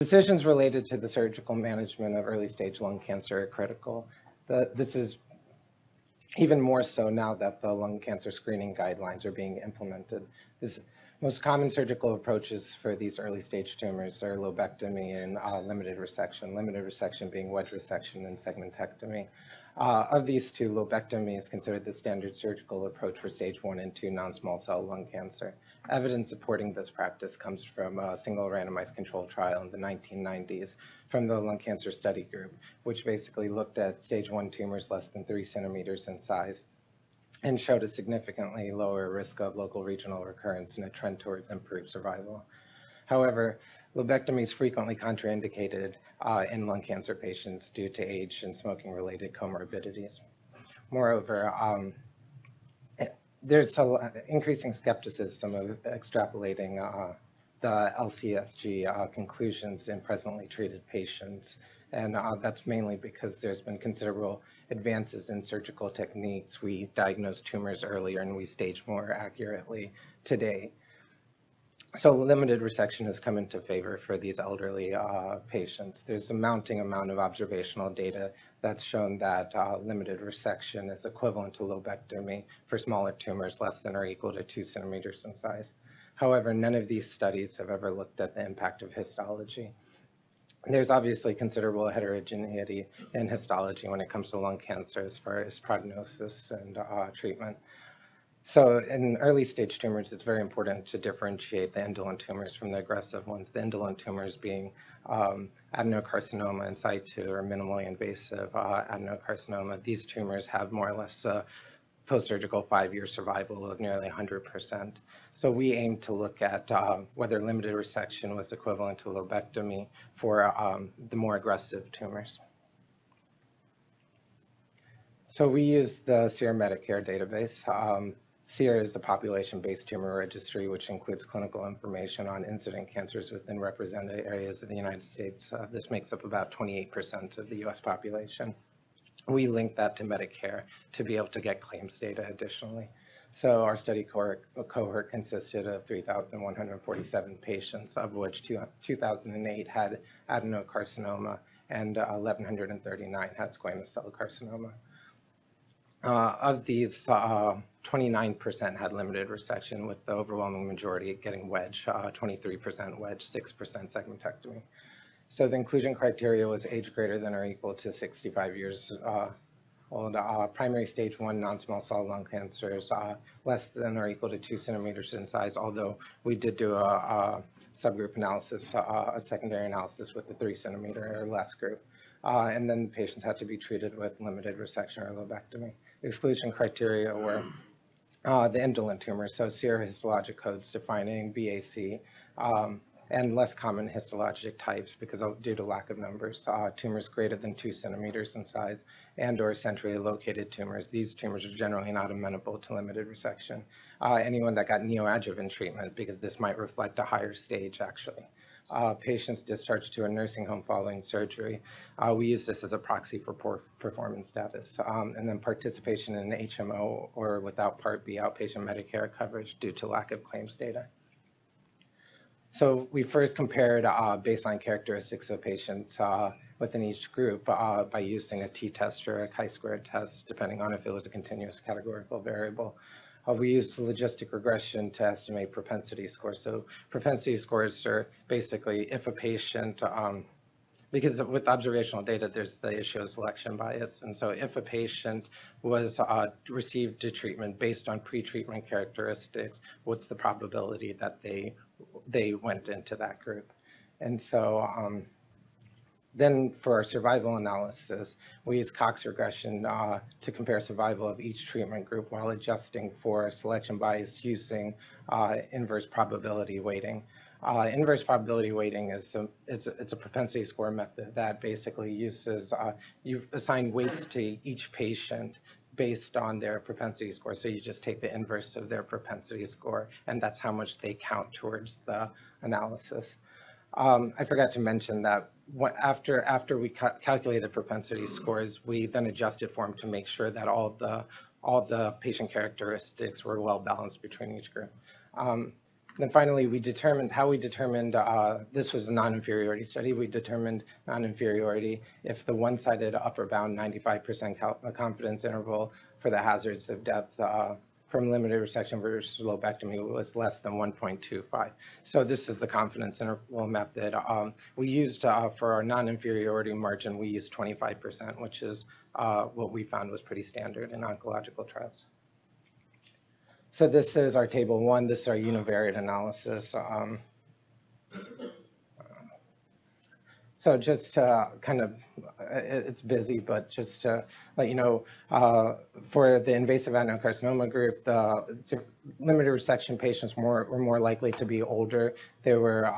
Decisions related to the surgical management of early stage lung cancer are critical. This is even more so now that the lung cancer screening guidelines are being implemented. This most common surgical approaches for these early stage tumors are lobectomy and limited resection being wedge resection and segmentectomy. Of these two, lobectomy is considered the standard surgical approach for stage 1 and 2 non-small cell lung cancer. Evidence supporting this practice comes from a single randomized controlled trial in the 1990s from the lung cancer study group, which basically looked at stage 1 tumors less than 3 centimeters in size and showed a significantly lower risk of local regional recurrence and a trend towards improved survival. However, lobectomy is frequently contraindicated in lung cancer patients due to age and smoking-related comorbidities. Moreover, there's increasing skepticism of extrapolating the LCSG conclusions in presently treated patients. And that's mainly because there's been considerable advances in surgical techniques. We diagnose tumors earlier and we stage more accurately today. So limited resection has come into favor for these elderly patients. There's a mounting amount of observational data that's shown that limited resection is equivalent to lobectomy for smaller tumors less than or equal to 2 centimeters in size. However, none of these studies have ever looked at the impact of histology. There's obviously considerable heterogeneity in histology when it comes to lung cancer as far as prognosis and treatment. So in early stage tumors, it's very important to differentiate the indolent tumors from the aggressive ones. The indolent tumors being adenocarcinoma in situ or minimally invasive adenocarcinoma. These tumors have more or less post-surgical 5-year survival of nearly 100%. So we aim to look at whether limited resection was equivalent to lobectomy for the more aggressive tumors. So we use the SEER Medicare database. SEER is the population-based tumor registry, which includes clinical information on incident cancers within represented areas of the United States. This makes up about 28% of the US population. We link that to Medicare to be able to get claims data additionally. So our study cohort consisted of 3,147 patients, of which 2,008 had adenocarcinoma and 1,139 had squamous cell carcinoma. Of these, 29% had limited resection, with the overwhelming majority getting wedge, 23% wedge, 6% segmentectomy. So the inclusion criteria was age greater than or equal to 65 years old, primary stage 1 non-small cell lung cancers, less than or equal to 2 centimeters in size, although we did do a subgroup analysis, a secondary analysis with the 3 centimeter or less group. And then the patients had to be treated with limited resection or lobectomy. Exclusion criteria were the indolent tumors, so SEER histologic codes defining BAC, and less common histologic types because due to lack of numbers, tumors greater than 2 centimeters in size and or centrally located tumors. These tumors are generally not amenable to limited resection. Anyone that got neoadjuvant treatment, because this might reflect a higher stage actually. Patients discharged to a nursing home following surgery. We use this as a proxy for poor performance status. And then participation in HMO or without Part B outpatient Medicare coverage due to lack of claims data. So we first compared baseline characteristics of patients within each group by using a t-test or a chi-square test, depending on if it was a continuous categorical variable. We used logistic regression to estimate propensity scores. So propensity scores are basically if a patient, because with observational data, there's the issue of selection bias. And so if a patient was received a treatment based on pre-treatment characteristics, what's the probability that they went into that group? And so then for our survival analysis, we use Cox regression to compare survival of each treatment group while adjusting for selection bias using inverse probability weighting. Inverse probability weighting is it's a propensity score method that basically uses, you assign weights to each patient based on their propensity score. So you just take the inverse of their propensity score, and that's how much they count towards the analysis. I forgot to mention that after we calculate the propensity scores, we then adjusted for them to make sure that all the patient characteristics were well balanced between each group. then finally, we determined this was a non-inferiority study. We determined non-inferiority if the one-sided upper bound 95% confidence interval for the hazards of death from limited resection versus lobectomy was less than 1.25. So this is the confidence interval method. We used for our non-inferiority margin, we used 25%, which is what we found was pretty standard in oncological trials. So this is our table 1. This is our univariate analysis. So just to kind of, it's busy, but just to let you know, for the invasive adenocarcinoma group, the limited resection patients were more likely to be older. They were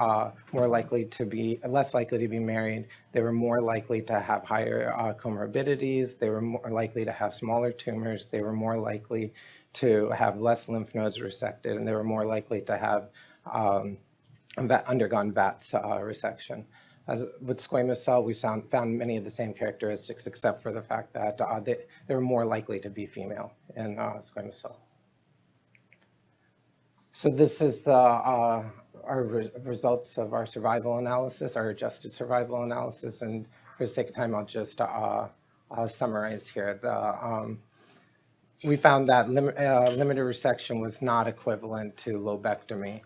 less likely to be married. They were more likely to have higher comorbidities. They were more likely to have smaller tumors. They were more likely to have less lymph nodes resected, and they were more likely to have undergone VATS resection. As with squamous cell, we found many of the same characteristics, except for the fact that they were more likely to be female in squamous cell. So this is our results of our survival analysis, our adjusted survival analysis, and for the sake of time, I'll just summarize here. We found that limited resection was not equivalent to lobectomy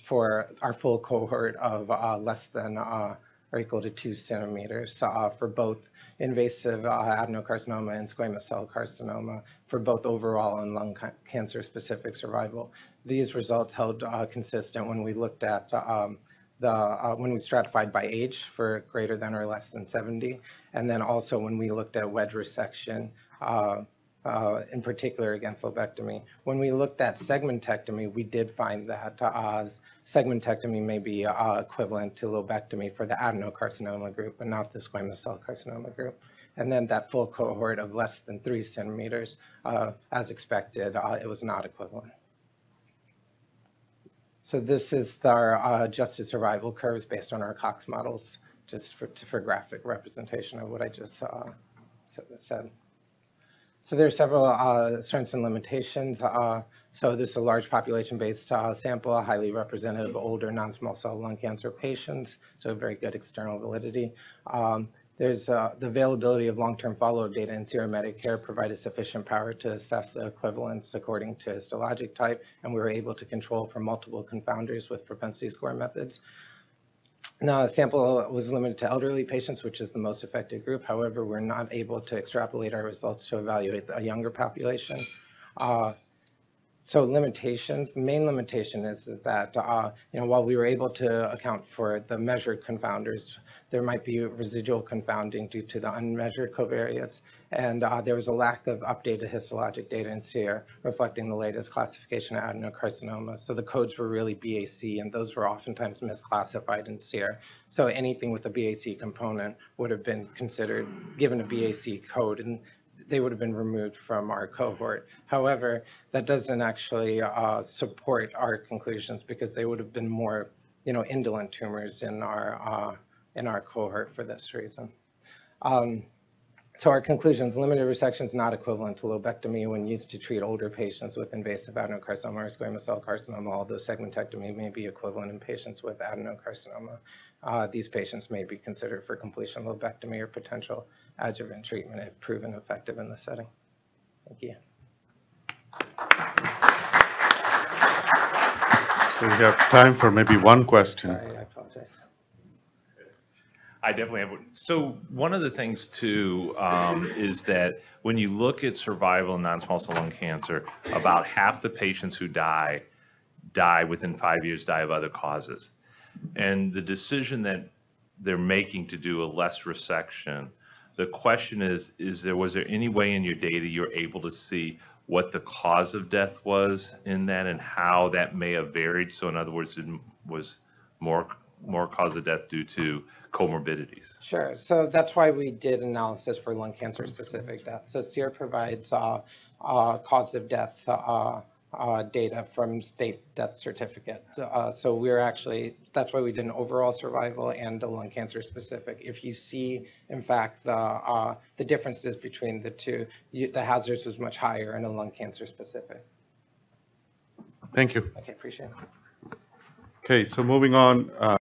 for our full cohort of less than or equal to 2 centimeters for both invasive adenocarcinoma and squamous cell carcinoma for both overall and lung cancer specific survival. These results held consistent when we looked at when we stratified by age for greater than or less than 70, and then also when we looked at wedge resection, in particular against lobectomy. When we looked at segmentectomy, we did find that segmentectomy may be equivalent to lobectomy for the adenocarcinoma group, but not the squamous cell carcinoma group. And then that full cohort of less than 3 centimeters, as expected, it was not equivalent. So this is our adjusted survival curves based on our Cox models, just for graphic representation of what I just said. So there are several strengths and limitations. So this is a large population-based sample, highly representative of older non-small cell lung cancer patients, so very good external validity. There's the availability of long-term follow-up data in serometric care provided sufficient power to assess the equivalence according to histologic type, and we were able to control for multiple confounders with propensity score methods. Now, the sample was limited to elderly patients, which is the most affected group. However, we're not able to extrapolate our results to evaluate a younger population. So limitations, the main limitation is that, while we were able to account for the measured confounders, there might be residual confounding due to the unmeasured covariates. And there was a lack of updated histologic data in SEER reflecting the latest classification of adenocarcinoma. So the codes were really BAC, and those were oftentimes misclassified in SEER. So anything with a BAC component would have been considered, given a BAC code, and they would have been removed from our cohort. However, that doesn't actually support our conclusions because they would have been more, indolent tumors in our cohort for this reason. So our conclusions: limited resection is not equivalent to lobectomy when used to treat older patients with invasive adenocarcinoma or squamous cell carcinoma, although segmentectomy may be equivalent in patients with adenocarcinoma. These patients may be considered for completion lobectomy or potential adjuvant treatment if proven effective in the setting. Thank you. So we have time for maybe one question. Sorry, I apologize. I definitely have one. So one of the things too is that when you look at survival in non-small cell lung cancer, about half the patients who die within 5 years, die of other causes. And the decision that they're making to do a less resection, the question is was there any way in your data you're able to see what the cause of death was in that and how that may have varied? So in other words, it was more cause of death due to comorbidities. Sure. So that's why we did analysis for lung cancer specific death. So SEER provides cause of death data from state death certificate. So that's why we did an overall survival and a lung cancer specific. If you see, in fact, the differences between the two, the hazards was much higher in a lung cancer specific. Thank you. Okay, appreciate it. Okay, so moving on.